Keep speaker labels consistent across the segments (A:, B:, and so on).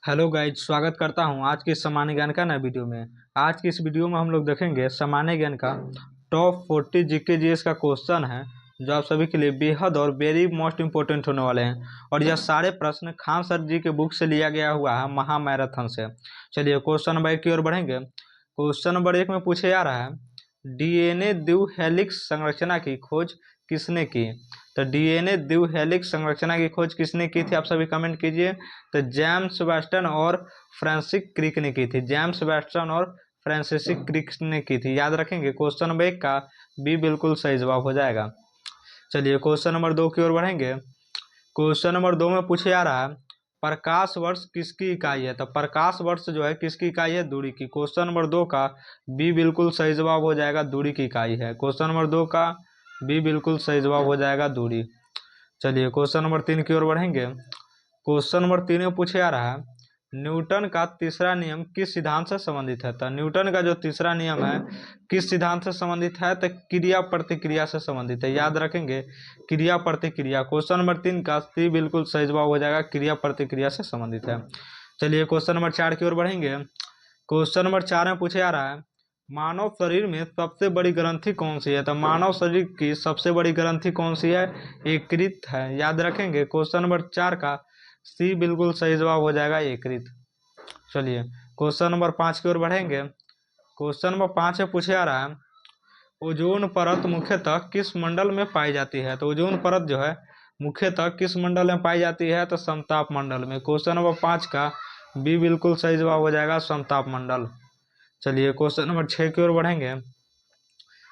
A: Hello guys, स्वागत करता हूं आज के सामान्य ज्ञान का नए वीडियो में। आज की इस वीडियो में हम लोग देखेंगे सामान्य ज्ञान का टॉप 40 जीके जीएस का क्वेश्चन है, जो आप सभी के लिए बेहद और वेरी मोस्ट इंपॉर्टेंट होने वाले हैं। और यह सारे प्रश्न खान सर जी के बुक से लिया गया हुआ है, महामैराथन से। चलिए क्वेश्चन नंबर 1 की ओर बढ़ेंगे। क्वेश्चन नंबर 1 में पूछे जा रहा है, डीएनए द्विहेलिक्स संरचना की खोज किसने की? तो डीएनए द्विहेलिक्स संरचना की खोज किसने की थी, आप सभी कमेंट कीजिए। तो जेम्स वेस्टन और फ्रांसिस क्रिक ने की थी। जेम्स वेस्टन और फ्रांसिस क्रिक ने की थी। याद रखेंगे, क्वेश्चन नंबर 1 का बी बिल्कुल सही जवाब हो जाएगा। चलिए क्वेश्चन नंबर 2 की ओर बढ़ेंगे। क्वेश्चन नंबर 2 में पूछे जा रहा है, प्रकाश वर्ष किसकी इकाई है? तो प्रकाश वर्ष जो है किसकी इकाई है? दूरी की। क्वेश्चन नंबर 2 का बी बिल्कुल सही जवाब हो जाएगा, दूरी की इकाई है। क्वेश्चन नंबर 2 का बी बिल्कुल सही जवाब हो जाएगा, दूरी। चलिए क्वेश्चन नंबर 3 की ओर बढ़ेंगे। क्वेश्चन नंबर 3 में पूछे जा रहा है, न्यूटन का तीसरा नियम किस सिद्धांत से संबंधित है? तो न्यूटन का जो तीसरा नियम है किस सिद्धांत से संबंधित है? तो क्रिया प्रतिक्रिया से संबंधित है। याद रखेंगे, क्रिया प्रतिक्रिया। क्वेश्चन नंबर 3 का सी बिल्कुल सही जवाब हो जाएगा, क्रिया प्रतिक्रिया से संबंधित है। चलिए क्वेश्चन नंबर 4 की ओर बढ़ेंगे। क्वेश्चन नंबर 4 में पूछे जा रहा है, मानव शरीर में सबसे बड़ी ग्रंथि कौन सी है? तो मानव शरीर की सबसे बड़ी ग्रंथि कौन सी है? यकृत है। याद रखेंगे, क्वेश्चन नंबर 4 का सी बिल्कुल सही जवाब हो जाएगा, यकृत। चलिए क्वेश्चन नंबर 5 की ओर बढ़ेंगे। क्वेश्चन नंबर 5 में पूछे जा रहा है, ओजोन परत मुख्यतः किस मंडल में पाई जाती है? तो ओजोन परत जो है मुख्यतः किस मंडल में पाई जाती है? तो समताप मंडल में। क्वेश्चन नंबर 5 का बी बिल्कुल सही जवाब हो जाएगा, समताप मंडल। चलिए क्वेश्चन नंबर 6 की ओर बढ़ेंगे।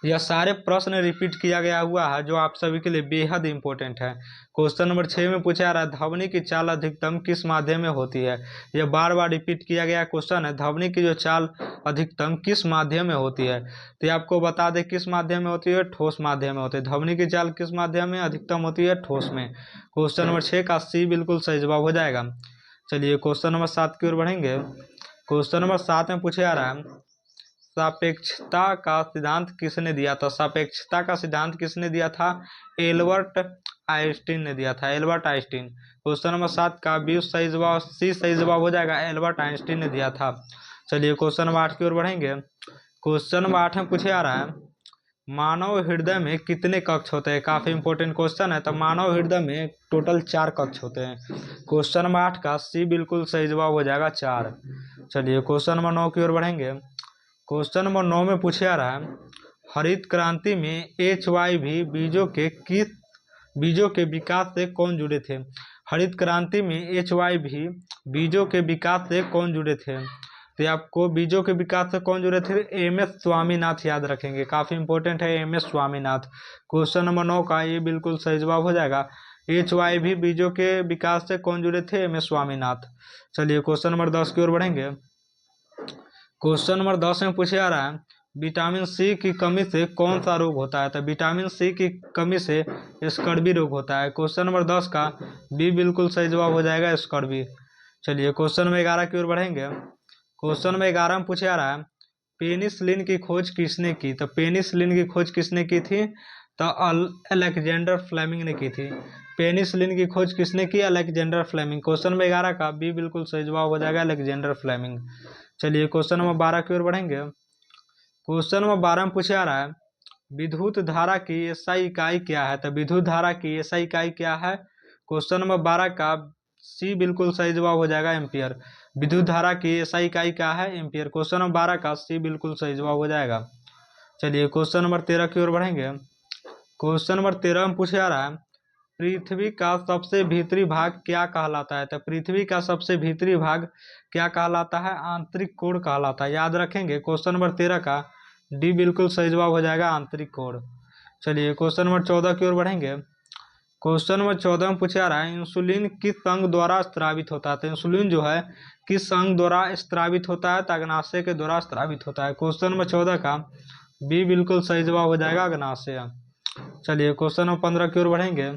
A: यह सारे प्रश्न रिपीट किया गया हुआ है, जो आप सभी के लिए बेहद इंपॉर्टेंट है। क्वेश्चन नंबर 6 में पूछा जा रहा है, ध्वनि की चाल अधिकतम किस माध्यम में होती है? यह बार बार रिपीट किया गया क्वेश्चन है, ध्वनि की जो चाल अधिकतम किस माध्यम में होती है? तो ये आपको बता दें किस माध्यम में होती है, ठोस माध्यम में होती है। ध्वनि की चाल किस माध्यम में अधिकतम होती है? ठोस में। क्वेश्चन नंबर 6 का सी बिल्कुल सही जवाब हो जाएगा। चलिए क्वेश्चन नंबर 7 की ओर बढ़ेंगे। क्वेश्चन नंबर 7 में पूछा जा रहा है, सापेक्षता का सिद्धांत किसने दिया था? सापेक्षता का सिद्धांत किसने दिया था? एल्बर्ट आइंस्टीन ने दिया था, एल्बर्ट आइंस्टीन। क्वेश्चन नंबर 7 का बी सही जवाब, सी सही जवाब हो जाएगा, एल्बर्ट आइंस्टीन ने दिया था। चलिए क्वेश्चन नंबर 8 की ओर बढ़ेंगे। क्वेश्चन नंबर 8 में पूछे आ रहा है, मानव हृदय में कितने कक्ष होते हैं? काफी इंपॉर्टेंट क्वेश्चन है। तो मानव हृदय में टोटल 4 कक्ष होते हैं। क्वेश्चन नंबर 8 का सी बिल्कुल सही जवाब हो जाएगा, 4। चलिए क्वेश्चन नंबर 9 की ओर बढ़ेंगे। क्वेश्चन नंबर 9 में पूछे आ रहा है, हरित क्रांति में HYV बीजों के विकास से कौन जुड़े थे? हरित क्रांति में HYV बीजों के विकास से कौन जुड़े थे? तो आपको बीजों के विकास से कौन जुड़े थे? MS स्वामीनाथ। याद रखेंगे, काफी इंपॉर्टेंट है, MS स्वामीनाथ। क्वेश्चन नंबर 9 का ये बिल्कुल सही जवाब हो जाएगा। HYV बीजों के विकास से कौन जुड़े थे? MS स्वामीनाथ। चलिए क्वेश्चन नंबर 10 की ओर बढ़ेंगे। क्वेश्चन नंबर 10 में पूछे जा रहा है, विटामिन सी की कमी से कौन सा रोग होता है? तो विटामिन सी की कमी से स्कर्वी रोग होता है। क्वेश्चन नंबर 10 का बी बिल्कुल सही जवाब हो जाएगा, स्कर्वी। चलिए क्वेश्चन नंबर 11 की ओर बढ़ेंगे। क्वेश्चन नंबर 11 में पूछे जा रहा है, पेनिसिलिन की खोज किसने की? तो पेनिसिलिन की खोज किसने की थी? तो अलेक्जेंडर फ्लेमिंग ने की थी। पेनिसिलिन की खोज किसने की? Alexander Fleming. क्वेश्चन नंबर 11 का बी बिल्कुल सही जवाब हो जाएगा, अलेक्जेंडर फ्लेमिंग। चलिए क्वेश्चन नंबर 12 की ओर बढ़ेंगे। क्वेश्चन नंबर 12 में पूछे आ रहा है, विद्युत धारा की एसआई इकाई क्या है? तो विद्युत धारा की एसआई इकाई क्या है? क्वेश्चन नंबर 12 का सी बिल्कुल सही जवाब हो जाएगा, एम्पियर। विद्युत धारा की एसआई इकाई क्या है? एम्पियर। क्वेश्चन नंबर 12 का सी बिल्कुल सही जवाब हो जाएगा। चलिए क्वेश्चन नंबर 13 की ओर बढ़ेंगे। क्वेश्चन नंबर 13 में पूछे आ रहा है, पृथ्वी का सबसे भीतरी भाग क्या कहलाता है? तो पृथ्वी का सबसे भीतरी भाग क्या कहलाता है? आंतरिक कोण कहलाता है। याद रखेंगे, क्वेश्चन नंबर 13 का डी बिल्कुल सही जवाब हो जाएगा, आंतरिक कोण। चलिए क्वेश्चन नंबर 14 की ओर बढ़ेंगे। क्वेश्चन नंबर 14 में पूछा रहा है, इंसुलिन किस अंग द्वारा स्रावित होता है? तो इंसुलिन जो है किस अंग द्वारा स्रावित होता है? तो अग्नाशय के द्वारा स्रावित होता है। क्वेश्चन नंबर 14 का बी बिल्कुल सही जवाब हो जाएगा, अग्नाशय। चलिए क्वेश्चन नंबर 15 की ओर बढ़ेंगे।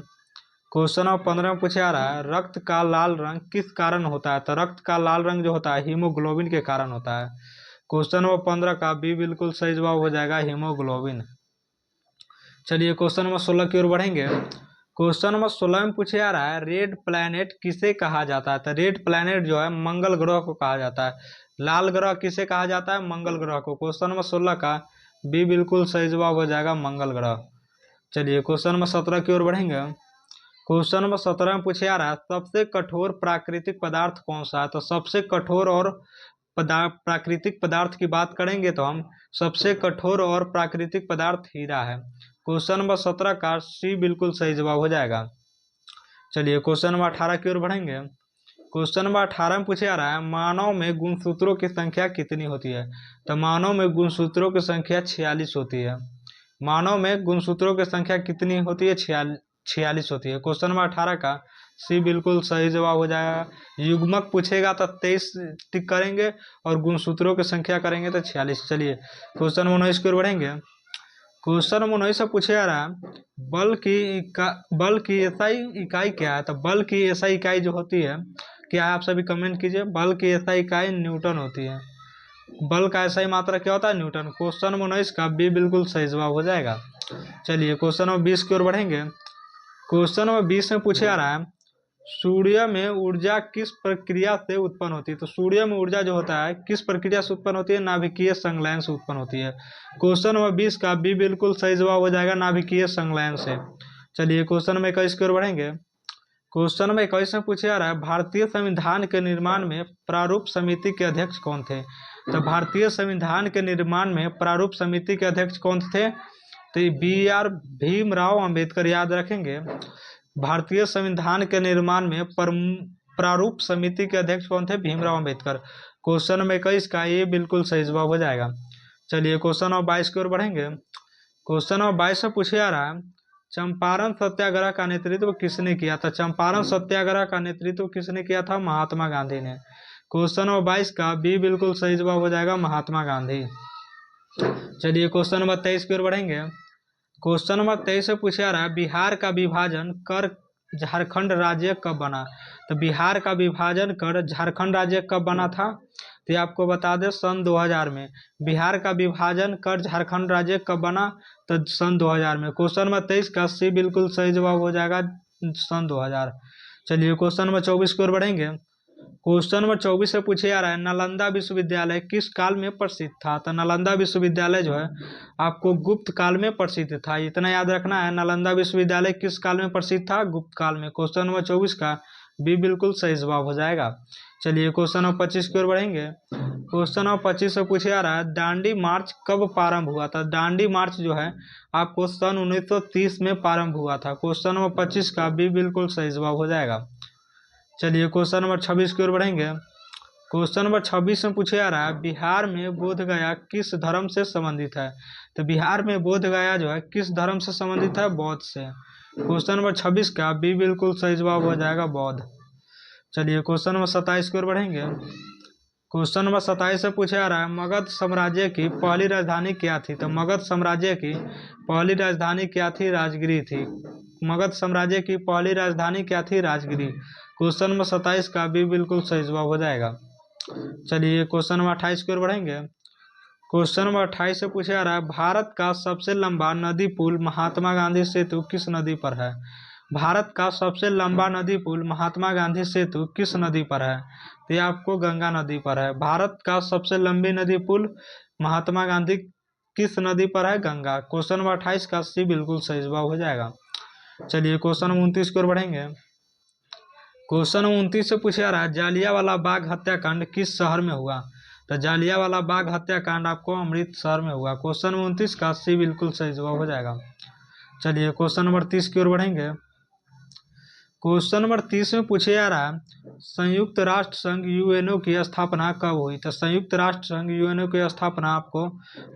A: क्वेश्चन नंबर 15 में पूछा आ रहा है, रक्त का लाल रंग किस कारण होता है? तो रक्त का लाल रंग जो होता है हीमोग्लोबिन के कारण होता है। क्वेश्चन नंबर 15 का बी बिल्कुल सही जवाब हो जाएगा, हीमोग्लोबिन। चलिए क्वेश्चन नंबर 16 की ओर बढ़ेंगे। क्वेश्चन नंबर 16 में पूछे जा रहा है रेड प्लैनेट किसे कहा जाता है। तो रेड प्लैनेट जो है मंगल ग्रह को कहा जाता है। लाल ग्रह किसे कहा जाता है, मंगल ग्रह को। क्वेश्चन नंबर 16 का बी बिल्कुल सही जवाब हो जाएगा, मंगल ग्रह। चलिए क्वेश्चन नंबर 17 की ओर बढ़ेंगे। क्वेश्चन नंबर 17 में पूछे जा रहा है सबसे कठोर प्राकृतिक पदार्थ कौन सा है। तो सबसे कठोर और प्राकृतिक पदार्थ की बात करेंगे तो हम सबसे कठोर और प्राकृतिक पदार्थ हीरा है। क्वेश्चन नंबर 17 का सी बिल्कुल सही जवाब हो जाएगा। चलिए क्वेश्चन नंबर 18 की ओर बढ़ेंगे। क्वेश्चन नंबर 18 में पूछा जा रहा है मानव में गुणसूत्रों की संख्या कितनी होती है। तो मानव में गुणसूत्रों की संख्या 46 होती है। मानव में गुणसूत्रों की संख्या कितनी होती है, 46 होती है। क्वेश्चन नंबर 18 का सी बिल्कुल सही जवाब हो जाएगा। युग्मक पूछेगा तो 23 टिक करेंगे और गुणसूत्रों की संख्या करेंगे तो 46। चलिए क्वेश्चन नंबर 19 की ओर बढ़ेंगे। क्वेश्चन नंबर 19 से पूछे जा रहा है बल की एसआई इकाई क्या है। तो बल की एसआई इकाई जो होती है क्या है, आप सभी कमेंट कीजिए। बल की एसआई इकाई न्यूटन होती है। बल का एसआई मात्रा क्या होता है, न्यूटन। क्वेश्चन नंबर 19 का बी बिल्कुल सही जवाब हो जाएगा। चलिए क्वेश्चन नंबर 20 की ओर बढ़ेंगे। क्वेश्चन नंबर 20 में पूछे जा रहा है सूर्य में ऊर्जा किस प्रक्रिया से उत्पन्न होती है। तो सूर्य में ऊर्जा जो होता है किस प्रक्रिया से उत्पन्न होती है, नाभिकीय संलयन से उत्पन्न होती है। क्वेश्चन नंबर 20 का बी बिल्कुल सही जवाब हो जाएगा, नाभिकीय संलयन से। चलिए क्वेश्चन नंबर 21 की ओर बढ़ेंगे। क्वेश्चन नंबर 21 में पूछा जा रहा है भारतीय संविधान के निर्माण में प्रारूप समिति के अध्यक्ष कौन थे। तो भारतीय संविधान के निर्माण में प्रारूप समिति के अध्यक्ष कौन थे, तो BR भीमराव अंबेडकर। याद रखेंगे भारतीय संविधान के निर्माण में प्रारूप समिति के अध्यक्ष कौन थे, भीमराव अंबेडकर। क्वेश्चन नंबर 21 का ये बिल्कुल सही जवाब हो जाएगा। चलिए क्वेश्चन नंबर 22 की ओर बढ़ेंगे। क्वेश्चन नंबर 22 में पूछे जा रहा है चंपारण सत्याग्रह का नेतृत्व किसने किया था। चंपारण सत्याग्रह का नेतृत्व किसने किया था, महात्मा गांधी ने। क्वेश्चन नंबर 22 का बी बिल्कुल सही जवाब हो जाएगा, महात्मा गांधी। चलिए क्वेश्चन नंबर 23 की ओर बढ़ेंगे। क्वेश्चन नंबर 23 से पूछा जा रहा है बिहार का विभाजन कर झारखंड राज्य कब बना। तो बिहार का विभाजन कर झारखंड राज्य कब बना था, तो ये आपको बता दें सन 2000 में। बिहार का विभाजन कर झारखंड राज्य कब बना, तो सन 2000 में। क्वेश्चन नंबर 23 का सी बिल्कुल सही जवाब हो जाएगा, सन 2000। चलिए क्वेश्चन नंबर 24 की ओर बढ़ेंगे। क्वेश्चन नंबर 24 से पूछे जा रहा है नालंदा विश्वविद्यालय किस काल में प्रसिद्ध था। तो नालंदा विश्वविद्यालय जो है आपको गुप्त काल में प्रसिद्ध था, इतना याद रखना है। नालंदा विश्वविद्यालय किस काल में प्रसिद्ध था, गुप्त काल में। क्वेश्चन नंबर 24 का बी बिल्कुल सही जवाब हो जाएगा। चलिए क्वेश्चन नंबर 25 की ओर बढ़ेंगे। क्वेश्चन नंबर 25 से पूछे जा रहा है दांडी मार्च कब प्रारंभ हुआ था। दांडी मार्च जो है आपको सन 1930 में प्रारंभ हुआ था। क्वेश्चन नंबर 25 का बी बिल्कुल सही जवाब हो जाएगा। चलिए क्वेश्चन नंबर 26 की ओर बढ़ेंगे। क्वेश्चन नंबर 26 में पूछा जा रहा है बिहार में बोधगया किस धर्म से संबंधित है। तो बिहार में बोधगया जो है किस धर्म से संबंधित है, बौद्ध से। क्वेश्चन नंबर 26 का बी बिल्कुल सही जवाब हो जाएगा, बौद्ध। चलिए क्वेश्चन नंबर 27 की ओर बढ़ेंगे। क्वेश्चन नंबर 27 से पूछा जा रहा है मगध साम्राज्य की पहली राजधानी क्या थी। तो मगध साम्राज्य की पहली राजधानी क्या थी, राजगिरी थी। मगध साम्राज्य की पहली राजधानी क्या थी, राजगिरी। क्वेश्चन नंबर 27 का भी बिल्कुल सही जवाब हो जाएगा। चलिए क्वेश्चन नंबर 28 की ओर बढ़ेंगे। क्वेश्चन नंबर 28 से पूछा जा रहा है भारत का सबसे लंबा नदी पुल महात्मा गांधी सेतु किस नदी पर है। भारत का सबसे लंबा नदी पुल महात्मा गांधी सेतु किस नदी पर है, तो ये आपको गंगा नदी पर है। भारत का सबसे लंबी नदी पुल महात्मा गांधी किस नदी पर है, गंगा। क्वेश्चन नंबर 28 का सी बिल्कुल सही जवाब हो जाएगा। चलिए क्वेश्चन नंबर 29 की ओर बढ़ेंगे। क्वेश्चन नंबर 29 से पूछा जा रहा है जालियांवाला बाग हत्याकांड किस शहर में हुआ। तो जालियांवाला बाग हत्याकांड आपको अमृतसर में हुआ। क्वेश्चन नंबर 29 का सी बिल्कुल सही जवाब हो जाएगा। चलिए क्वेश्चन नंबर 30 की ओर बढ़ेंगे। क्वेश्चन नंबर 30 में पूछे जा रहा है संयुक्त राष्ट्र संघ यूएनओ की स्थापना कब हुई। तो संयुक्त राष्ट्र संघ यूएनओ की स्थापना आपको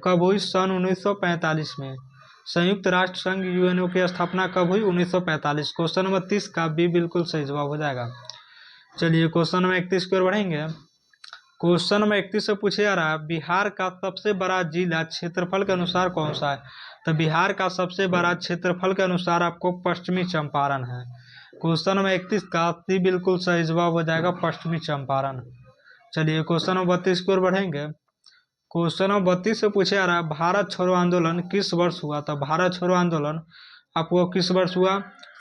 A: कब हुई, सन 1945 में। संयुक्त राष्ट्र संघ यूएनओ की स्थापना कब हुई, 1945। क्वेश्चन नंबर 30 का बी बिल्कुल सही जवाब हो जाएगा। चलिए क्वेश्चन नंबर 31 की ओर बढ़ेंगे। क्वेश्चन नंबर 31 से पूछे जा रहा है बिहार का सबसे बड़ा जिला क्षेत्रफल के अनुसार कौन सा है। तो बिहार का सबसे बड़ा क्षेत्रफल के अनुसार आपको पश्चिमी चंपारण है। क्वेश्चन नंबर 31 का सी बिल्कुल सही जवाब हो जाएगा, पश्चिमी चंपारण। चलिए क्वेश्चन नंबर 32 की ओर बढ़ेंगे। क्वेश्चन नंबर 32 से पूछा जा रहा है भारत छोड़ो आंदोलन किस वर्ष हुआ था। भारत छोड़ो आंदोलन आपको किस वर्ष हुआ,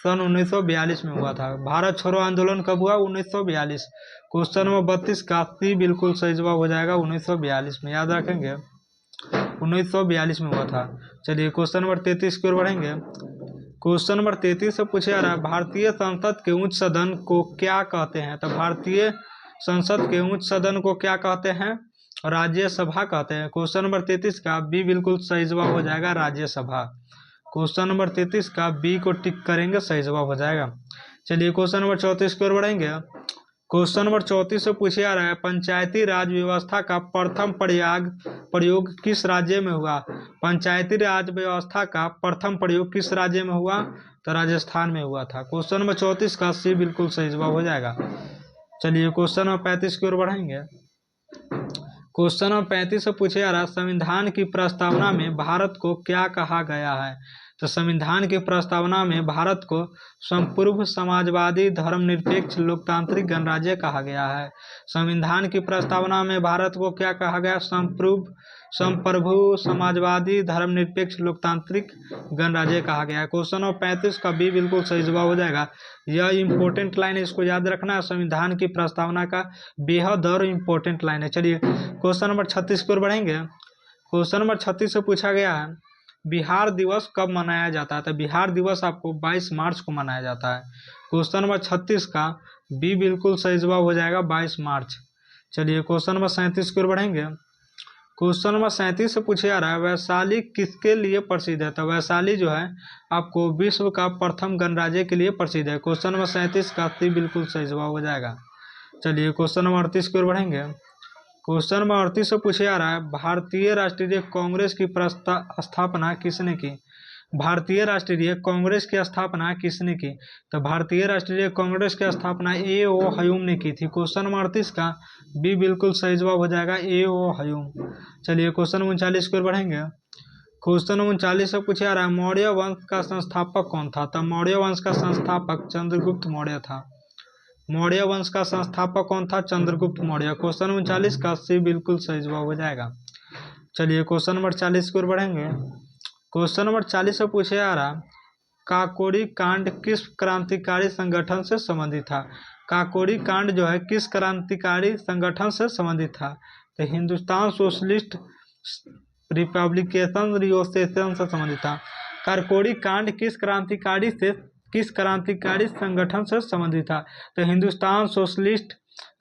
A: सन 1942 में हुआ था। भारत छोड़ो आंदोलन कब हुआ? 1942। क्वेश्चन नंबर 32 का सी बिल्कुल सही जवाब हो जाएगा 1942 में, याद रखेंगे 1942 में हुआ था। चलिए क्वेश्चन नंबर 33 की ओर बढ़ेंगे। क्वेश्चन नंबर 33 से पूछे जा रहा है भारतीय संसद के उच्च सदन को क्या कहते हैं? तो भारतीय संसद के उच्च सदन को क्या कहते हैं? राज्यसभा कहते हैं। क्वेश्चन नंबर 33 का बी बिल्कुल सही जवाब हो जाएगा राज्यसभा। क्वेश्चन नंबर 33 का बी को टिक करेंगे, सही जवाब हो जाएगा। चलिए क्वेश्चन नंबर 34 की ओर बढ़ेंगे। क्वेश्चन नंबर 34 से पूछे जा रहा है पंचायती राज व्यवस्था का प्रथम प्रयोग किस राज्य में हुआ? पंचायती राज व्यवस्था का प्रथम प्रयोग किस राज्य में हुआ? तो राजस्थान में हुआ था। क्वेश्चन नंबर 34 का सी बिल्कुल सही जवाब हो जाएगा। चलिए क्वेश्चन नंबर 35 की ओर बढ़ेंगे। क्वेश्चन नंबर 35 से पूछे जा रहा है संविधान की प्रस्तावना में भारत को क्या कहा गया है? तो संविधान की प्रस्तावना में भारत को संप्रभु समाजवादी धर्मनिरपेक्ष लोकतांत्रिक गणराज्य कहा गया है। संविधान की प्रस्तावना में भारत को क्या कहा गया? संप्रभु समाजवादी धर्मनिरपेक्ष लोकतांत्रिक गणराज्य कहा गया है। क्वेश्चन नंबर 35 का बी बिल्कुल सही जवाब हो जाएगा। यह इंपॉर्टेंट लाइन है, इसको याद रखना है। संविधान की प्रस्तावना का बेहद और इंपॉर्टेंट लाइन है। चलिए क्वेश्चन नंबर 36 की ओर बढ़ेंगे। क्वेश्चन नंबर 36 से पूछा गया है बिहार दिवस कब मनाया जाता है? तो बिहार दिवस आपको 22 मार्च को मनाया जाता है। क्वेश्चन नंबर 36 का बी बिल्कुल सही जवाब हो जाएगा 22 मार्च। चलिए क्वेश्चन नंबर 37 की ओर बढ़ेंगे। क्वेश्चन नंबर 37 से पूछा जा रहा है वैशाली किसके लिए प्रसिद्ध है? तो वैशाली जो है आपको विश्व का प्रथम गणराज्य के लिए प्रसिद्ध है। क्वेश्चन नंबर 37 का सी बिल्कुल सही जवाब हो जाएगा। चलिए क्वेश्चन नंबर 38 की ओर बढ़ेंगे। क्वेश्चन नंबर 38 से पूछा जा रहा है भारतीय राष्ट्रीय कांग्रेस की स्थापना किसने की? भारतीय राष्ट्रीय कांग्रेस की स्थापना किसने की? तो भारतीय राष्ट्रीय कांग्रेस की स्थापना ए.ओ. ह्यूम ने की थी। क्वेश्चन नंबर 38 का बी बिल्कुल सही जवाब हो जाएगा ए.ओ. ह्यूम। चलिए क्वेश्चन नंबर 39 की ओर बढ़ेंगे। क्वेश्चन नंबर 39 से पूछा जा रहा है मौर्य वंश का संस्थापक कौन था? तो मौर्य वंश का संस्थापक चंद्रगुप्त मौर्य था। मौर्य वंश का संस्थापक कौन था? चंद्रगुप्त मौर्य। क्वेश्चन नंबर 40 का सी बिल्कुल सही जवाब हो जाएगा। चलिए क्वेश्चन नंबर 40 की ओर बढ़ेंगे। क्वेश्चन नंबर 40 से पूछा जा रहा काकोरी कांड किस क्रांतिकारी संगठन से संबंधित था? काकोरी कांड जो है किस क्रांतिकारी संगठन से संबंधित था? तो हिंदुस्तान सोशलिस्ट रिपब्लिकेशन एसोसिएशन से संबंधित था। काकोरी कांड किस क्रांतिकारी संगठन से संबंधित था? तो हिंदुस्तान सोशलिस्ट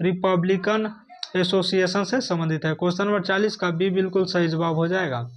A: रिपब्लिकन एसोसिएशन से संबंधित है। क्वेश्चन नंबर 40 का बी बिल्कुल सही जवाब हो जाएगा।